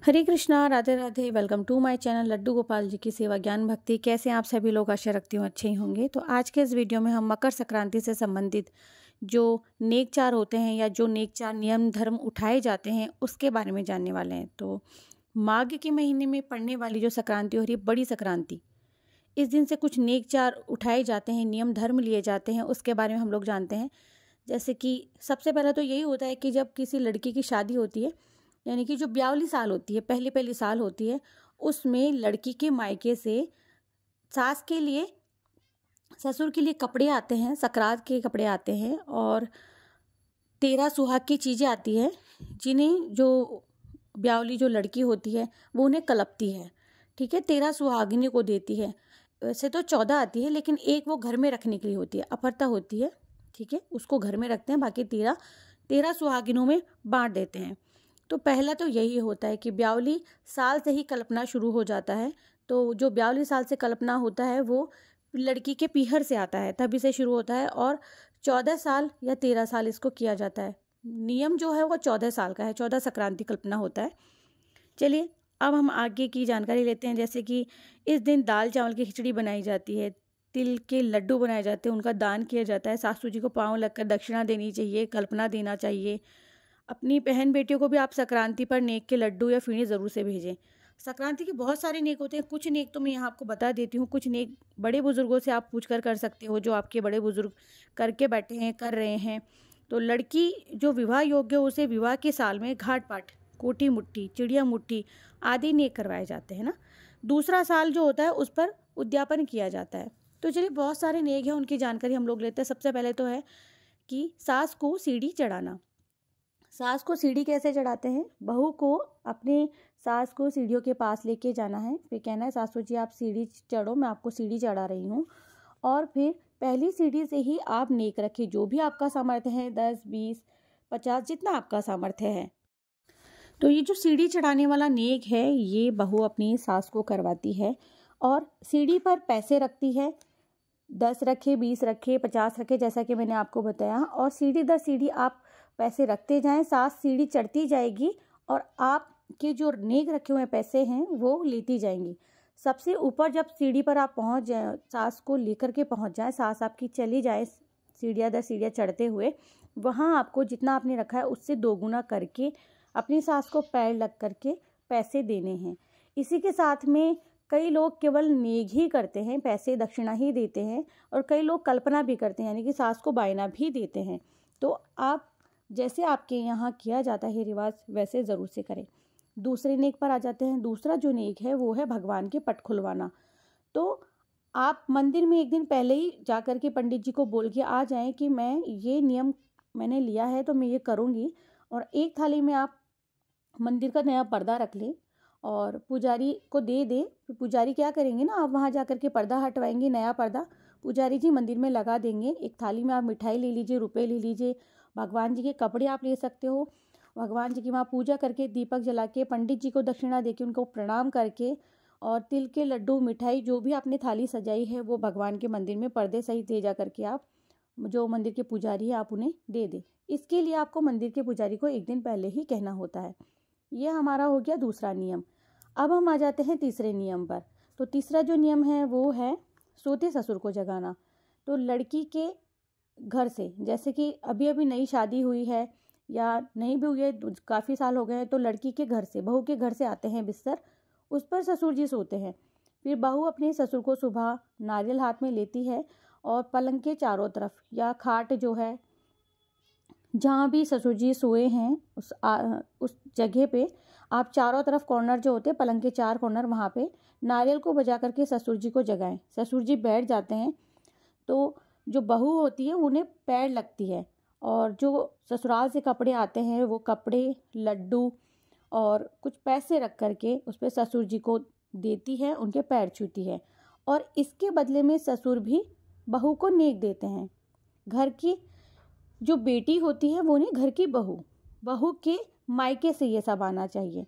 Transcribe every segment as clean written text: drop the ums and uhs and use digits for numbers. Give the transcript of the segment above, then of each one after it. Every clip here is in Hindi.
Hare Krishna, Radhe Radhe. Welcome to my channel Laddu Gopal ji की सेवा ज्ञान भक्ति। कैसे आप सभी लोग? आशा रखती हूँ अच्छे ही होंगे। तो आज के इस वीडियो में हम मकर संक्रांति से संबंधित जो नेकचार होते हैं या जो नेकचार नियम धर्म उठाए जाते हैं उसके बारे में जानने वाले हैं। तो माघ के महीने में पड़ने वाली जो संक्रांति हो रही है, बड़ी संक्रांति, इस दिन से कुछ नेकचार उठाए जाते हैं, नियम धर्म लिए जाते हैं, उसके बारे में हम लोग जानते हैं। जैसे कि सबसे पहले तो यही होता है कि जब किसी लड़की की शादी होती है, यानी कि जो ब्यावली साल होती है, पहली साल होती है, उसमें लड़की के मायके से सास के लिए, ससुर के लिए कपड़े आते हैं, सकरात के कपड़े आते हैं और 13 सुहाग की चीज़ें आती है, जिन्हें जो ब्यावली जो लड़की होती है वो उन्हें कलपती है। ठीक है, 13 सुहागिनी को देती है। वैसे तो 14 आती है, लेकिन एक वो घर में रखने के लिए होती है, अपरता होती है। ठीक है, उसको घर में रखते हैं, बाकी 13 सुहागिनों में बांट देते हैं। तो पहला तो यही होता है कि ब्यावली साल से ही कल्पना शुरू हो जाता है। तो जो ब्यावली साल से कल्पना होता है वो लड़की के पीहर से आता है, तभी से शुरू होता है और 14 साल या 13 साल इसको किया जाता है। नियम जो है वो 14 साल का है, 14 संक्रांति कल्पना होता है। चलिए अब हम आगे की जानकारी लेते हैं। जैसे कि इस दिन दाल चावल की खिचड़ी बनाई जाती है, तिल के लड्डू बनाए जाते हैं, उनका दान किया जाता है, सासू जी को पाँव लगकर दक्षिणा देनी चाहिए, कल्पना देना चाहिए। अपनी बहन बेटियों को भी आप संक्रांति पर नेक के लड्डू या फीणी ज़रूर से भेजें। संक्रांति के बहुत सारे नेक होते हैं, कुछ नेक तो मैं यहाँ आपको बता देती हूँ। कुछ नेक बड़े बुजुर्गों से आप पूछ कर सकते हो, जो आपके बड़े बुजुर्ग करके बैठे हैं, कर रहे हैं। तो लड़की जो विवाह योग्य हो उसे विवाह के साल में घाट पाट, कोठी मुट्ठी, चिड़िया मुट्ठी आदि नेक करवाए जाते हैं ना। दूसरा साल जो होता है उस पर उद्यापन किया जाता है। तो चलिए बहुत सारे नेक हैं, उनकी जानकारी हम लोग लेते हैं। सबसे पहले तो है कि सास को सीढ़ी चढ़ाना। सास को सीढ़ी कैसे चढ़ाते हैं? बहू को अपने सास को सीढ़ियों के पास लेके जाना है, फिर कहना है सासू जी आप सीढ़ी चढ़ो, मैं आपको सीढ़ी चढ़ा रही हूँ। और फिर पहली सीढ़ी से ही आप नेक रखें, जो भी आपका सामर्थ्य है, 10, 20, 50, जितना आपका सामर्थ्य है। तो ये जो सीढ़ी चढ़ाने वाला नेक है, ये बहू अपनी सास को करवाती है और सीढ़ी पर पैसे रखती है। 10 रखे, 20 रखे, 50 रखे, जैसा कि मैंने आपको बताया। और सीढ़ी दर सीढ़ी आप पैसे रखते जाएं, सास सीढ़ी चढ़ती जाएगी और आपके जो नेक रखे हुए पैसे हैं वो लेती जाएंगी। सबसे ऊपर जब सीढ़ी पर आप पहुंच जाए, सास को लेकर के पहुंच जाए, सास आपकी चली जाए सीढ़ियाँ दर सीढ़ियाँ चढ़ते हुए, वहाँ आपको जितना आपने रखा है उससे दोगुना करके अपनी सास को पैर लग करके पैसे देने हैं। इसी के साथ में कई लोग केवल नेक ही करते हैं, पैसे दक्षिणा ही देते हैं, और कई लोग कल्पना भी करते हैं, यानी कि सास को बायना भी देते हैं। तो आप जैसे आपके यहाँ किया जाता है रिवाज, वैसे ज़रूर से करें। दूसरे नेक पर आ जाते हैं। दूसरा जो नेक है वो है भगवान के पट खुलवाना। तो आप मंदिर में एक दिन पहले ही जा कर के पंडित जी को बोल के आ जाएं कि मैं ये नियम मैंने लिया है तो मैं ये करूँगी। और एक थाली में आप मंदिर का नया पर्दा रख लें और पुजारी को दे दे। फिर पुजारी क्या करेंगे ना, आप वहाँ जाकर के पर्दा हटवाएंगे, नया पर्दा पुजारी जी मंदिर में लगा देंगे। एक थाली में आप मिठाई ले लीजिए, रुपए ले लीजिए, भगवान जी के कपड़े आप ले सकते हो। भगवान जी की वहाँ पूजा करके, दीपक जला के, पंडित जी को दक्षिणा देके, उनको प्रणाम करके, और तिल के लड्डू, मिठाई, जो भी आपने थाली सजाई है वो भगवान के मंदिर में पर्दे सहित ले जा करके आप जो मंदिर के पुजारी है आप उन्हें दे दें। इसके लिए आपको मंदिर के पुजारी को एक दिन पहले ही कहना होता है। ये हमारा हो गया दूसरा नियम। अब हम आ जाते हैं तीसरे नियम पर। तो तीसरा जो नियम है वो है सोते ससुर को जगाना। तो लड़की के घर से, जैसे कि अभी अभी नई शादी हुई है या नहीं भी हुई है, काफ़ी साल हो गए हैं, तो लड़की के घर से, बहू के घर से आते हैं बिस्तर, उस पर ससुर जी सोते हैं। फिर बहू अपने ससुर को सुबह नारियल हाथ में लेती है और पलंग के चारों तरफ या खाट जो है जहाँ भी ससुर जी सोए हैं उस जगह पे आप चारों तरफ कॉर्नर जो होते हैं, पलंग के 4 कॉर्नर, वहाँ पे नारियल को बजा करके ससुर जी को जगाएं। ससुर जी बैठ जाते हैं तो जो बहू होती है उन्हें पैर लगती है और जो ससुराल से कपड़े आते हैं वो कपड़े, लड्डू और कुछ पैसे रख करके उस पर ससुर जी को देती है, उनके पैर छूती है। और इसके बदले में ससुर भी बहू को नेक देते हैं। घर की जो बेटी होती है वो नहीं, घर की बहू के मायके से ये सब आना चाहिए।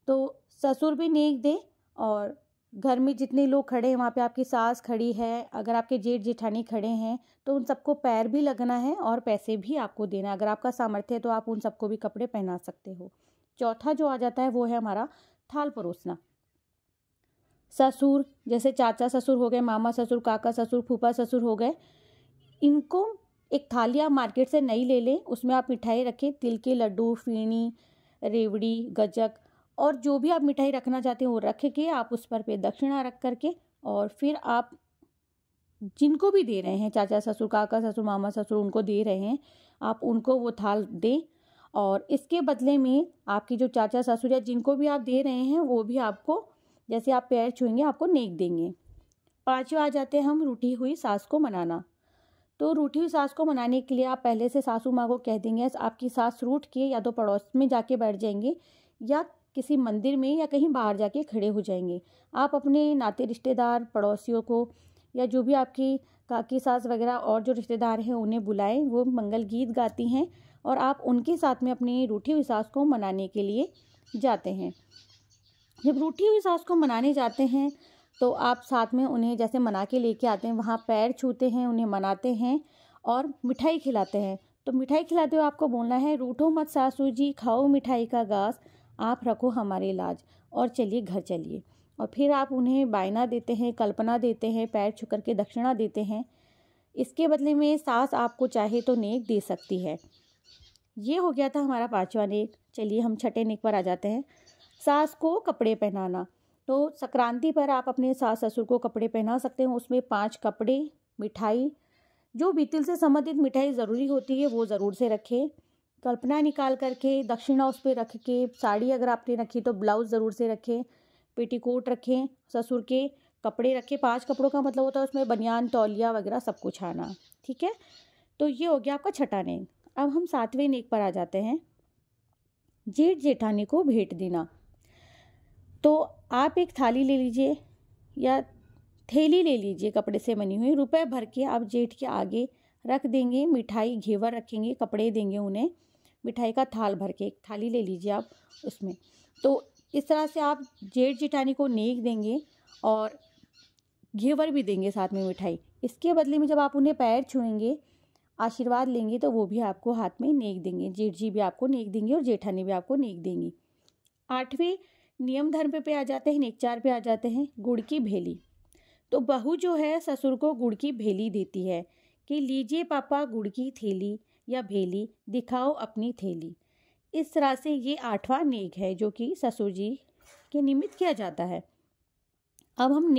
तो ससुर भी नेक दे और घर में जितने लोग खड़े हैं, वहाँ पे आपकी सास खड़ी है, अगर आपके जेठ जेठानी खड़े हैं तो उन सबको पैर भी लगना है और पैसे भी आपको देना है। अगर आपका सामर्थ्य है तो आप उन सबको भी कपड़े पहना सकते हो। चौथा जो आ जाता है वो है हमारा थाल परोसना। ससुर, जैसे चाचा ससुर हो गए, मामा ससुर, काका ससुर, फूफा ससुर हो गए, इनको एक थाली आप मार्केट से नई ले लें, उसमें आप मिठाई रखें, तिल के लड्डू, फेनी, रेवड़ी, गज्जक और जो भी आप मिठाई रखना चाहते हैं वो रख के आप उस पर पे दक्षिणा रख करके और फिर आप जिनको भी दे रहे हैं, चाचा ससुर, काका ससुर, मामा ससुर, उनको दे रहे हैं, आप उनको वो थाल दें और इसके बदले में आपकी जो चाचा ससुर या जिनको भी आप दे रहे हैं वो भी आपको, जैसे आप पैर छुएंगे, आपको नेक देंगे। पांचवा आ जाते हैं हम रूठी हुई सास को मनाना। तो रूठी हुई सास को मनाने के लिए आप पहले से सासू माँ को कह देंगे, आपकी सास रूठ के या तो पड़ोस में जाके बैठ जाएंगे या किसी मंदिर में या कहीं बाहर जाके खड़े हो जाएंगे। आप अपने नाते रिश्तेदार, पड़ोसियों को या जो भी आपकी काकी सास वगैरह और जो रिश्तेदार हैं उन्हें बुलाएं, वो मंगल गीत गाती हैं और आप उनके साथ में अपनी रूठी हुई सास को मनाने के लिए जाते हैं। जब रूठी हुई सास को मनाने जाते हैं तो आप साथ में उन्हें जैसे मना के लेके आते हैं, वहाँ पैर छूते हैं, उन्हें मनाते हैं और मिठाई खिलाते हैं। तो मिठाई खिलाते हुए आपको बोलना है, रूठो मत सासू जी, खाओ मिठाई का गास, आप रखो हमारी लाज और चलिए घर चलिए। और फिर आप उन्हें बायना देते हैं, कल्पना देते हैं, पैर छू करके दक्षिणा देते हैं। इसके बदले में सास आपको चाहे तो नेक दे सकती है। ये हो गया था हमारा पांचवा नेक। चलिए हम छठे नेक पर आ जाते हैं, सास को कपड़े पहनाना। तो संक्रांति पर आप अपने सास ससुर को कपड़े पहना सकते हैं। उसमें 5 कपड़े, मिठाई, जो भी तिल से संबंधित मिठाई ज़रूरी होती है वो ज़रूर से रखें। कल्पना निकाल करके दक्षिणा उस पर रख के, साड़ी अगर आपने रखी तो ब्लाउज ज़रूर से रखें, पेटीकोट रखें, ससुर के कपड़े रखें। 5 कपड़ों का मतलब होता है उसमें बनियान, तौलिया वगैरह सब कुछ आना। ठीक है, तो ये हो गया आपका छठा नेक। अब हम 7वें नेक पर आ जाते हैं, जेठ जेठानी को भेंट देना। तो आप एक थाली ले लीजिए या थैली ले लीजिए कपड़े से बनी हुई, रुपए भर के आप जेठ के आगे रख देंगे, मिठाई घेवर रखेंगे, कपड़े देंगे उन्हें, मिठाई का थाल भर के एक थाली ले लीजिए आप उसमें। तो इस तरह से आप जेठ जेठानी को नेक देंगे और घेवर भी देंगे साथ में मिठाई। इसके बदले में जब आप उन्हें पैर छुएंगे, आशीर्वाद लेंगे, तो वो भी आपको हाथ में नेक देंगे। जेठ जी भी आपको नेक देंगे और जेठानी भी आपको नेक देंगी। 8वें नियम धर्म पे आ जाते हैं, नेक 4 पे आ जाते हैं, गुड़ की भेली। तो बहू जो है ससुर को गुड़ की भेली देती है कि लीजिए पापा गुड़ की थैली या भेली, दिखाओ अपनी थैली। इस तरह से ये 8वां नेक है जो कि ससुर जी के निमित्त किया जाता है। अब हम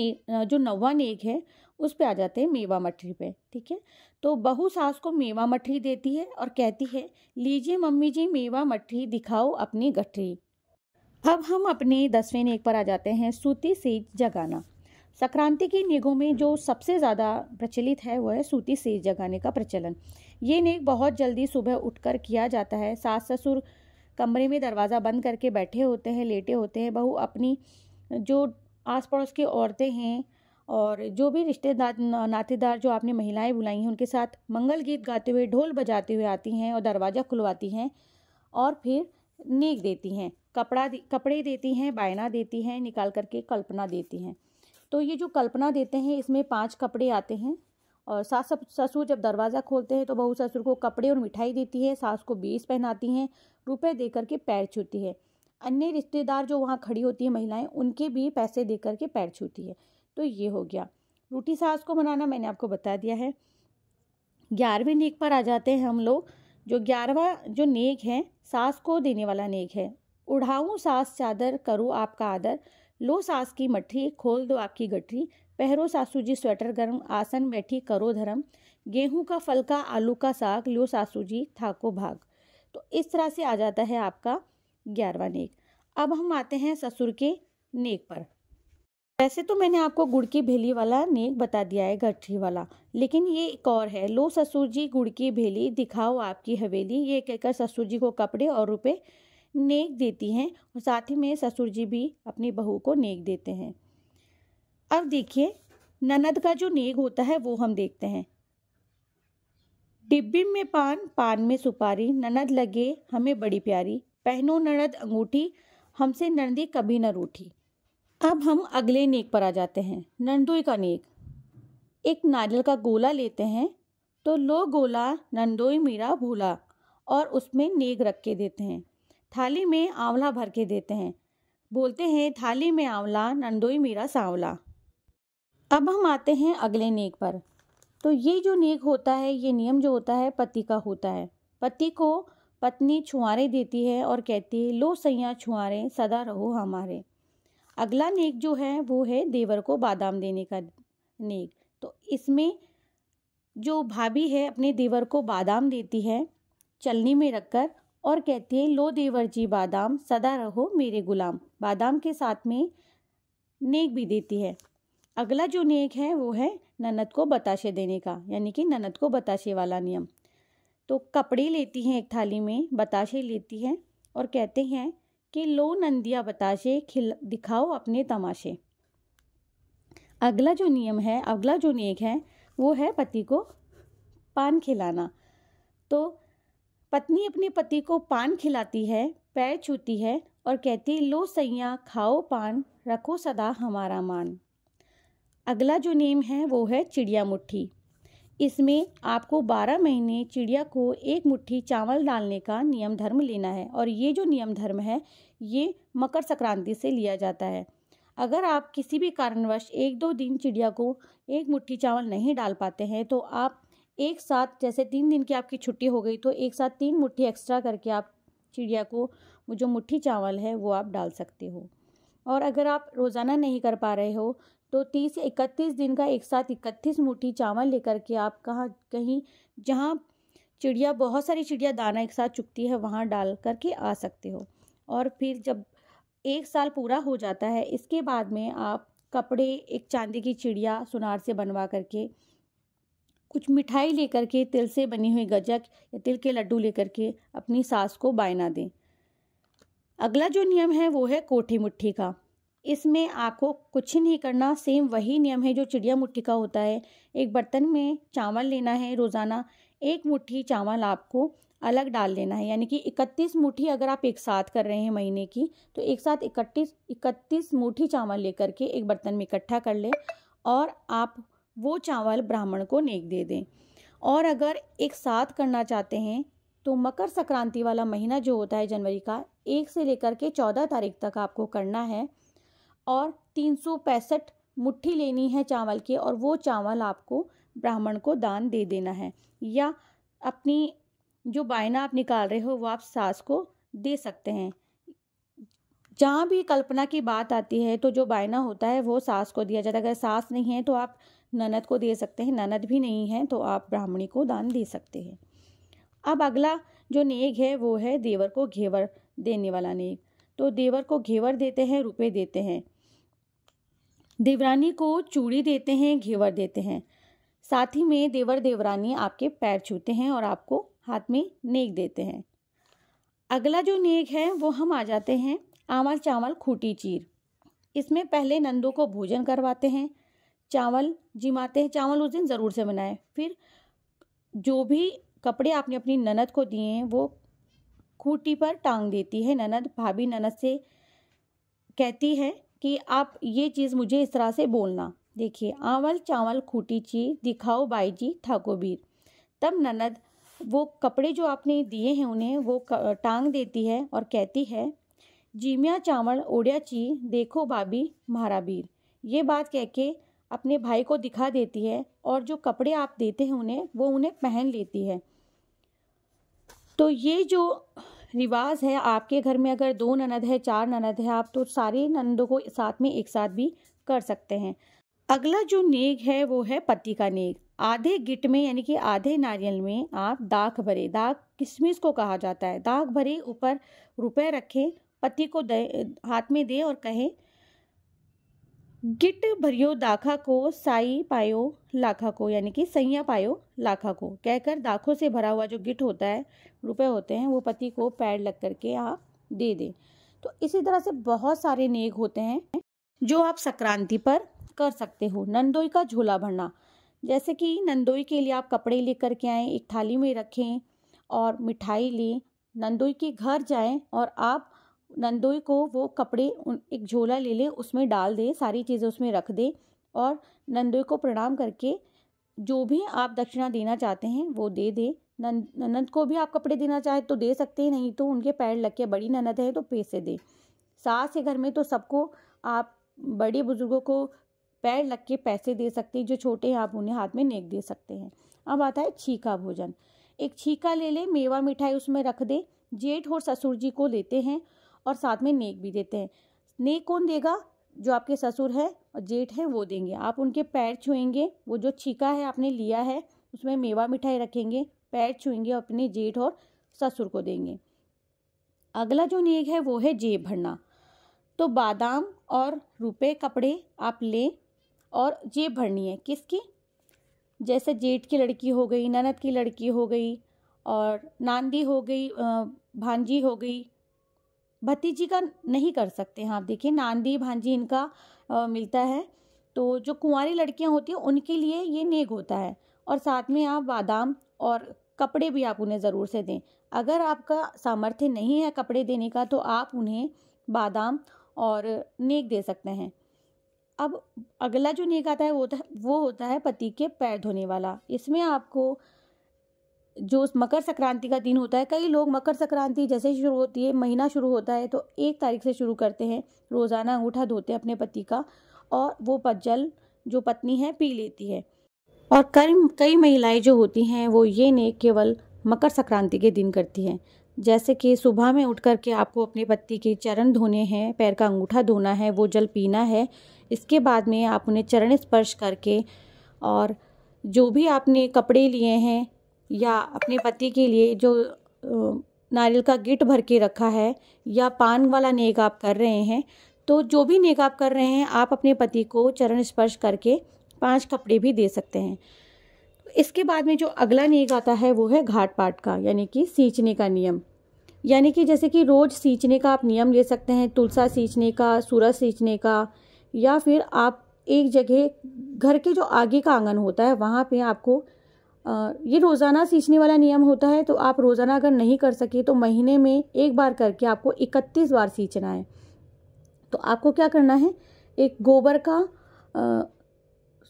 जो 9वां नेक है उस पे आ जाते हैं, मेवा मठरी पे। ठीक है, तो बहू सास को मेवा मठरी देती है और कहती है, लीजिए मम्मी जी मेवा मठरी, दिखाओ अपनी गठरी। अब हम अपने 10वें नेक पर आ जाते हैं, सूती सेज जगाना। संक्रांति की नेकों में जो सबसे ज़्यादा प्रचलित है वो है सूती सेज जगाने का प्रचलन। ये नेक बहुत जल्दी सुबह उठकर किया जाता है। सास ससुर कमरे में दरवाज़ा बंद करके बैठे होते हैं, लेटे होते हैं। बहू अपनी जो आस पड़ोस की औरतें हैं और जो भी रिश्तेदार नातेदार जो आपने महिलाएं बुलाई हैं उनके साथ मंगल गीत गाते हुए, ढोल बजाते हुए आती हैं और दरवाज़ा खुलवाती हैं और फिर नेक देती हैं, कपड़े देती हैं, बायना देती हैं, निकाल करके कल्पना देती हैं। तो ये जो कल्पना देते हैं इसमें 5 कपड़े आते हैं और सास ससुर जब दरवाज़ा खोलते हैं तो बहू ससुर को कपड़े और मिठाई देती है, सास को बेस पहनाती हैं, रुपए दे करके पैर छूती है। अन्य रिश्तेदार जो वहाँ खड़ी होती है महिलाएं, उनके भी पैसे दे करके पैर छूती है। तो ये हो गया रूठी सास को मनाना, मैंने आपको बता दिया है। 11वें नेक पर आ जाते हैं हम लोग। जो 11वां जो नेक है सास को देने वाला नेक है। उड़ाऊं सास चादर, करो आपका आदर, लो सास की मठरी, खोल दो आपकी गठरी, पहरो सासू जी स्वेटर गर्म, आसन बैठी करो धर्म, गेहूं का फलका आलू का साग, लो सासू जी थाको भाग। तो इस तरह से आ जाता है आपका 11वां नेक। अब हम आते हैं ससुर के नेक पर। वैसे तो मैंने आपको गुड़ की भेली वाला नेक बता दिया है, गठरी वाला, लेकिन ये एक और है, लो ससुर जी गुड़ की भेली, दिखाओ आपकी हवेली। ये कहकर ससुर जी को कपड़े और रुपए नेक देती हैं और साथ ही में ससुर जी भी अपनी बहू को नेक देते हैं। अब देखिए ननद का जो नेक होता है वो हम देखते हैं। डिब्बी में पान, पान में सुपारी, ननद लगे हमें बड़ी प्यारी, पहनो ननद अंगूठी, हमसे ननदी कभी न रूठी। अब हम अगले नेक पर आ जाते हैं, नंदोई का नेक। एक नारियल का गोला लेते हैं, तो लो गोला नंदोई मेरा भूला, और उसमें नेक रख के देते हैं। थाली में आंवला भर के देते हैं। बोलते हैं थाली में आंवला, नंदोई मेरा सांवला। अब हम आते हैं अगले नेक पर। तो ये जो नेक होता है, ये नियम जो होता है पति का होता है। पति को पत्नी छुआरे देती है और कहती है लो सैया छुआरे सदा रहो हमारे। अगला नेक जो है वो है देवर को बादाम देने का नेक। तो इसमें जो भाभी है अपने देवर को बादाम देती है चलनी में रखकर और कहती है लो देवर जी बादाम सदा रहो मेरे गुलाम। बादाम के साथ में नेक भी देती है। अगला जो नेक है वो है ननद को बताशे देने का, यानी कि ननद को बताशे वाला नियम। तो कपड़े लेती हैं एक थाली में, बताशे लेती हैं और कहते हैं कि लो नंदिया बताशे दिखाओ अपने तमाशे। अगला जो नियम है, अगला जो नेक है वो है पति को पान खिलाना। तो पत्नी अपने पति को पान खिलाती है, पैर छूती है और कहती लो सैया खाओ पान रखो सदा हमारा मान। अगला जो नेम है वो है चिड़िया मुट्ठी। इसमें आपको 12 महीने चिड़िया को एक मुट्ठी चावल डालने का नियम धर्म लेना है और ये जो नियम धर्म है ये मकर संक्रांति से लिया जाता है। अगर आप किसी भी कारणवश 1-2 दिन चिड़िया को एक मुट्ठी चावल नहीं डाल पाते हैं तो आप एक साथ, जैसे 3 दिन की आपकी छुट्टी हो गई तो एक साथ 3 मुट्ठी एक्स्ट्रा करके आप चिड़िया को वो जो मुट्ठी चावल है वो आप डाल सकते हो। और अगर आप रोज़ाना नहीं कर पा रहे हो तो 30 से 31 दिन का एक साथ 31 मुट्ठी चावल लेकर के आप कहीं जहाँ चिड़िया, बहुत सारी चिड़िया दाना एक साथ चुगती है वहाँ डाल करके आ सकते हो। और फिर जब 1 साल पूरा हो जाता है इसके बाद में आप कपड़े, एक चांदी की चिड़िया सुनार से बनवा करके, कुछ मिठाई लेकर के, तिल से बनी हुई गजक या तिल के लड्डू लेकर के अपनी सास को बायना दें। अगला जो नियम है वो है कोठी मुट्ठी का। इसमें आपको कुछ नहीं करना, सेम वही नियम है जो चिड़िया मुट्ठी का होता है। एक बर्तन में चावल लेना है, रोज़ाना 1 मुट्ठी चावल आपको अलग डाल लेना है, यानी कि 31 मुट्ठी अगर आप एक साथ कर रहे हैं महीने की तो एक साथ 31 मुट्ठी चावल लेकर के एक बर्तन में इकट्ठा कर लें और आप वो चावल ब्राह्मण को नेक दे दें। और अगर एक साथ करना चाहते हैं तो मकर संक्रांति वाला महीना जो होता है जनवरी का 1 से लेकर के 14 तारीख तक आपको करना है और 365 मुट्ठी लेनी है चावल की और वो चावल आपको ब्राह्मण को दान दे देना है, या अपनी जो बायना आप निकाल रहे हो वो आप सास को दे सकते हैं। जहाँ भी कल्पना की बात आती है तो जो बायना होता है वो सास को दिया जाता है। अगर सास नहीं है तो आप ननद को दे सकते हैं, ननद भी नहीं है तो आप ब्राह्मणी को दान दे सकते हैं। अब अगला जो नेक है वो है देवर को घेवर देने वाला नेक। तो देवर को घेवर देते हैं, रुपए देते हैं, देवरानी को चूड़ी देते हैं, घेवर देते हैं। साथ ही में देवर देवरानी आपके पैर छूते हैं और आपको हाथ में नेक देते हैं। अगला जो नेक है वो हम आ जाते हैं आंवल चावल खूटी चीर। इसमें पहले नंदों को भोजन करवाते हैं, चावल जिमाते हैं, चावल उस दिन ज़रूर से बनाएं। फिर जो भी कपड़े आपने अपनी ननद को दिए हैं वो खूटी पर टांग देती है ननद। भाभी ननद से कहती है कि आप ये चीज़ मुझे इस तरह से बोलना। देखिए, आंवल चावल खूटी चीर दिखाओ बाई जी ठाको बीर। तब ननद वो कपड़े जो आपने दिए हैं उन्हें वो टांग देती है और कहती है जीमिया चावल ओढ़िया चीर देखो भाभी म्हारा बीर। ये बात कह के अपने भाई को दिखा देती है और जो कपड़े आप देते हैं उन्हें वो उन्हें पहन लेती है। तो ये जो रिवाज है आपके घर में, अगर 2 ननद है, 4 ननद है, आप तो सारी ननदों को साथ में एक साथ भी कर सकते हैं। अगला जो नेक है वो है पति का नेक। आधे गिट में यानी कि आधे नारियल में आप दाख भरे, दाख किशमिश को कहा जाता है, दाख भरे ऊपर रुपए रखें, पति को हाथ में दे और कहे गिट भरियो दाखा को साई पायो लाखा को, यानी कि सैया पायो लाखा को कहकर दाखों से भरा हुआ जो गिट होता है, रुपए होते हैं, वो पति को पैर लग करके आप दे दें। तो इसी तरह से बहुत सारे नेक होते हैं जो आप संक्रांति पर कर सकते हो। नंदोई का झोला भरना, जैसे कि नंदोई के लिए आप कपड़े लेकर के आएँ, एक थाली में रखें और मिठाई लें, नंदोई के घर जाएं और आप नंदोई को वो कपड़े एक झोला ले लें, उसमें डाल दें, सारी चीज़ें उसमें रख दें और नंदोई को प्रणाम करके जो भी आप दक्षिणा देना चाहते हैं वो दे दें। ननद को भी आप कपड़े देना चाहे तो दे सकते हैं, नहीं तो उनके पैर लग के, बड़ी ननद है तो पैसे दें। सास है घर में तो सबको आप बड़े बुजुर्गों को पैर लग के पैसे दे सकते हैं, जो छोटे हैं आप उन्हें हाथ में नेक दे सकते हैं। अब आता है छीका भोजन। एक छीका ले ले, मेवा मिठाई उसमें रख दे, जेठ और ससुर जी को देते हैं और साथ में नेक भी देते हैं। नेक कौन देगा? जो आपके ससुर है और जेठ है वो देंगे। आप उनके पैर छुएंगे, वो जो छीका है आपने लिया है उसमें मेवा मिठाई रखेंगे, पैर छुएंगे और अपने जेठ और ससुर को देंगे। अगला जो नेक है वो है जेब भरना। तो बादाम और रुपए कपड़े आप लें और जेब भरनी है। किसकी? जैसे जेठ की लड़की हो गई, ननद की लड़की हो गई और नांदी हो गई, भांजी हो गई। भतीजी का नहीं कर सकते हैं आप। देखिए नांदी भांजी इनका मिलता है, तो जो कुंवारी लड़कियां होती हैं उनके लिए ये नेक होता है। और साथ में आप बादाम और कपड़े भी आप उन्हें ज़रूर से दें। अगर आपका सामर्थ्य नहीं है कपड़े देने का तो आप उन्हें बादाम और नेक दे सकते हैं। अब अगला जो नेक आता है वो होता है पति के पैर धोने वाला। इसमें आपको जो मकर संक्रांति का दिन होता है, कई लोग मकर संक्रांति जैसे शुरू होती है, महीना शुरू होता है तो 1 तारीख से शुरू करते हैं, रोज़ाना अंगूठा धोते हैं अपने पति का और वो जल जो पत्नी है पी लेती है। और कई महिलाएं जो होती हैं वो ये नेक केवल मकर संक्रांति के दिन करती हैं। जैसे कि सुबह में उठ कर के आपको अपने पति के चरण धोने हैं, पैर का अंगूठा धोना है, वो जल पीना है। इसके बाद में आप उन्हें चरण स्पर्श करके और जो भी आपने कपड़े लिए हैं या अपने पति के लिए जो नारियल का गिट भर के रखा है या पान वाला नेक आप कर रहे हैं, तो जो भी नेक आप कर रहे हैं आप अपने पति को चरण स्पर्श करके 5 कपड़े भी दे सकते हैं। इसके बाद में जो अगला नेक आता है वो है घाट पाट का, यानी कि सींचने का नियम। यानी कि जैसे कि रोज़ सींचने का आप नियम ले सकते हैं, तुलसा सींचने का, सूरज सींचने का, या फिर आप एक जगह घर के जो आगे का आंगन होता है वहाँ पे आपको ये रोज़ाना सींचने वाला नियम होता है। तो आप रोज़ाना अगर नहीं कर सके तो महीने में 1 बार करके आपको 31 बार सींचना है। तो आपको क्या करना है, एक गोबर का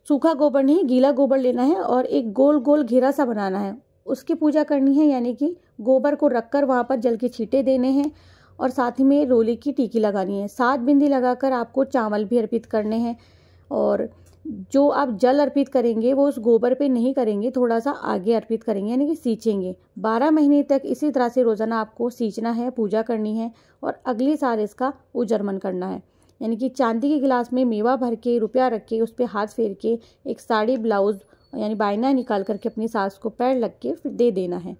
सूखा गोबर नहीं, गीला गोबर लेना है और एक गोल गोल घेरा सा बनाना है, उसकी पूजा करनी है। यानी कि गोबर को रखकर वहाँ पर जल के छींटे देने हैं और साथ ही में रोली की टीकी लगानी है। 7 बिंदी लगाकर आपको चावल भी अर्पित करने हैं और जो आप जल अर्पित करेंगे वो उस गोबर पे नहीं करेंगे, थोड़ा सा आगे अर्पित करेंगे, यानी कि सींचेंगे। 12 महीने तक इसी तरह से रोज़ाना आपको सींचना है, पूजा करनी है और अगले साल इसका उजरमन करना है। यानी कि चांदी के गिलास में मेवा भर के, रुपया रख के, उस पर हाथ फेर के एक साड़ी ब्लाउज यानी बायना निकाल करके अपनी सास को पैर लग के फिर दे देना है।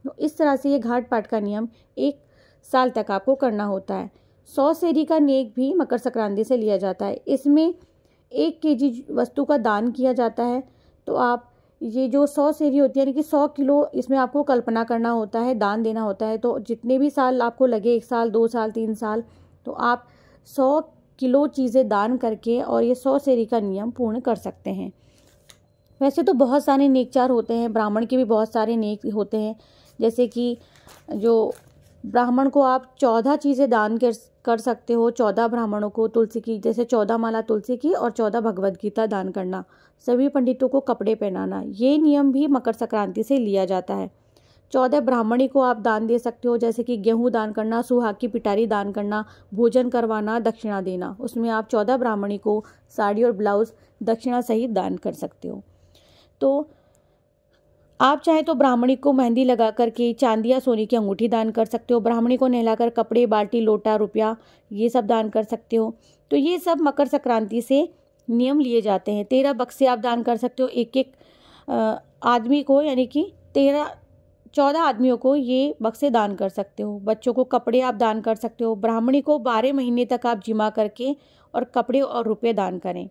तो इस तरह से ये घाट पाट का नियम 1 साल तक आपको करना होता है। 100 सेरी का नेक भी मकर संक्रांति से लिया जाता है। इसमें 1 केजी वस्तु का दान किया जाता है। तो आप ये जो 100 सेरी होती है यानी कि 100 किलो, इसमें आपको कल्पना करना होता है, दान देना होता है। तो जितने भी साल आपको लगे, 1 साल, 2 साल, 3 साल, तो आप 100 किलो चीज़ें दान करके और ये 100 सेरी का नियम पूर्ण कर सकते हैं। वैसे तो बहुत सारे नेकचार होते हैं, ब्राह्मण के भी बहुत सारे नेक होते हैं। जैसे कि जो ब्राह्मण को आप 14 चीज़ें दान कर सकते हो, 14 ब्राह्मणों को तुलसी की, जैसे 14 माला तुलसी की और 14 भगवद गीता दान करना, सभी पंडितों को कपड़े पहनाना, ये नियम भी मकर संक्रांति से लिया जाता है। 14 ब्राह्मणी को आप दान दे सकते हो, जैसे कि गेहूं दान करना, सुहाग की पिटारी दान करना, भोजन करवाना, दक्षिणा देना। उसमें आप 14 ब्राह्मणी को साड़ी और ब्लाउज दक्षिणा सहित दान कर सकते हो। तो आप चाहे तो ब्राह्मणी को मेहंदी लगा करके चांदी या सोने की अंगूठी दान कर सकते हो। ब्राह्मणी को नहलाकर कपड़े, बाल्टी, लोटा, रुपया ये सब दान कर सकते हो। तो ये सब मकर संक्रांति से नियम लिए जाते हैं। 13 बक्से आप दान कर सकते हो एक आदमी को, यानी कि 14 आदमियों को ये बक्से दान कर सकते हो। बच्चों को कपड़े आप दान कर सकते हो। ब्राह्मणी को 12 महीने तक आप जिमा करके और कपड़े और रुपये दान करें।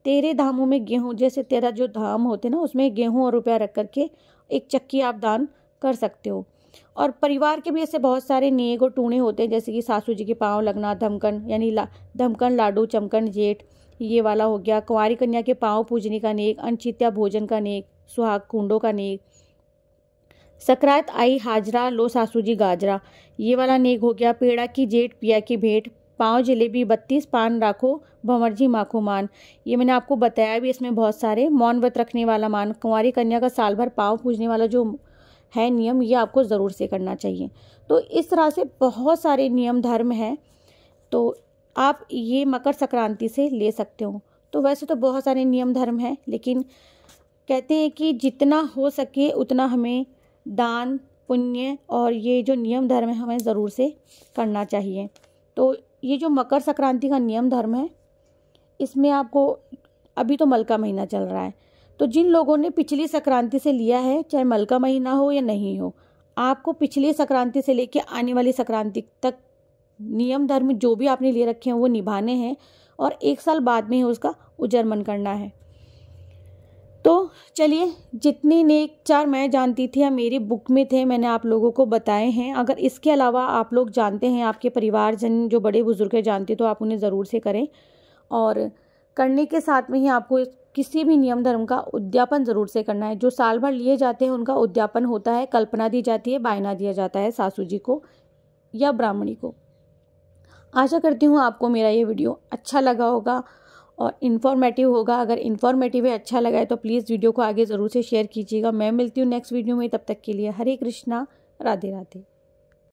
13 धामों में गेहूँ, जैसे 13 जो धाम होते हैं ना, उसमें गेहूँ और रुपया रख करके एक चक्की आप दान कर सकते हो। और परिवार के भी ऐसे बहुत सारे नेक और टूणे होते हैं, जैसे कि सासू जी के पाँव लगना, धमकन यानी धमकन, लाडू, चमकन, जेठ, ये वाला हो गया। कुंवारी कन्या के पाँव पूजने का नेक, अनचित्या भोजन का नेक, सुहाग कुंडों का नेक, सकरात आई हाजरा, लो सासू जी गाजरा, ये वाला नेक हो गया। पेड़ा की जेठ, पिया की भेंट, पाँव जलेबी, 32 पान राखो, भंवर जी माखो मान, ये मैंने आपको बताया भी। इसमें बहुत सारे मौन व्रत रखने वाला मान, कुंवारी कन्या का साल भर पाँव पूजने वाला जो है नियम, ये आपको ज़रूर से करना चाहिए। तो इस तरह से बहुत सारे नियम धर्म हैं। तो आप ये मकर संक्रांति से ले सकते हो। तो वैसे तो बहुत सारे नियम धर्म हैं, लेकिन कहते हैं कि जितना हो सके उतना हमें दान पुण्य और ये जो नियम धर्म है हमें ज़रूर से करना चाहिए। तो ये जो मकर संक्रांति का नियम धर्म है, इसमें आपको अभी तो मल का महीना चल रहा है, तो जिन लोगों ने पिछली संक्रांति से लिया है, चाहे मल का महीना हो या नहीं हो, आपको पिछली संक्रांति से लेके आने वाली संक्रांति तक नियम धर्म जो भी आपने लिए रखे हैं वो निभाने हैं और 1 साल बाद में ही उसका उजरमन करना है। तो चलिए, जितने नेक 4 मैं जानती थी या मेरी बुक में थे मैंने आप लोगों को बताए हैं। अगर इसके अलावा आप लोग जानते हैं, आपके परिवारजन जो बड़े बुजुर्ग जानते, तो आप उन्हें ज़रूर से करें। और करने के साथ में ही आपको किसी भी नियम धर्म का उद्यापन ज़रूर से करना है। जो साल भर लिए जाते हैं उनका उद्यापन होता है, कल्पना दी जाती है, बायना दिया जाता है सासू जी को या ब्राह्मणी को। आशा करती हूँ आपको मेरा ये वीडियो अच्छा लगा होगा और इन्फॉर्मेटिव होगा। अगर इन्फॉर्मेटिव है, अच्छा लगा है तो प्लीज़ वीडियो को आगे ज़रूर से शेयर कीजिएगा। मैं मिलती हूँ नेक्स्ट वीडियो में, तब तक के लिए हरे कृष्णा, राधे राधे।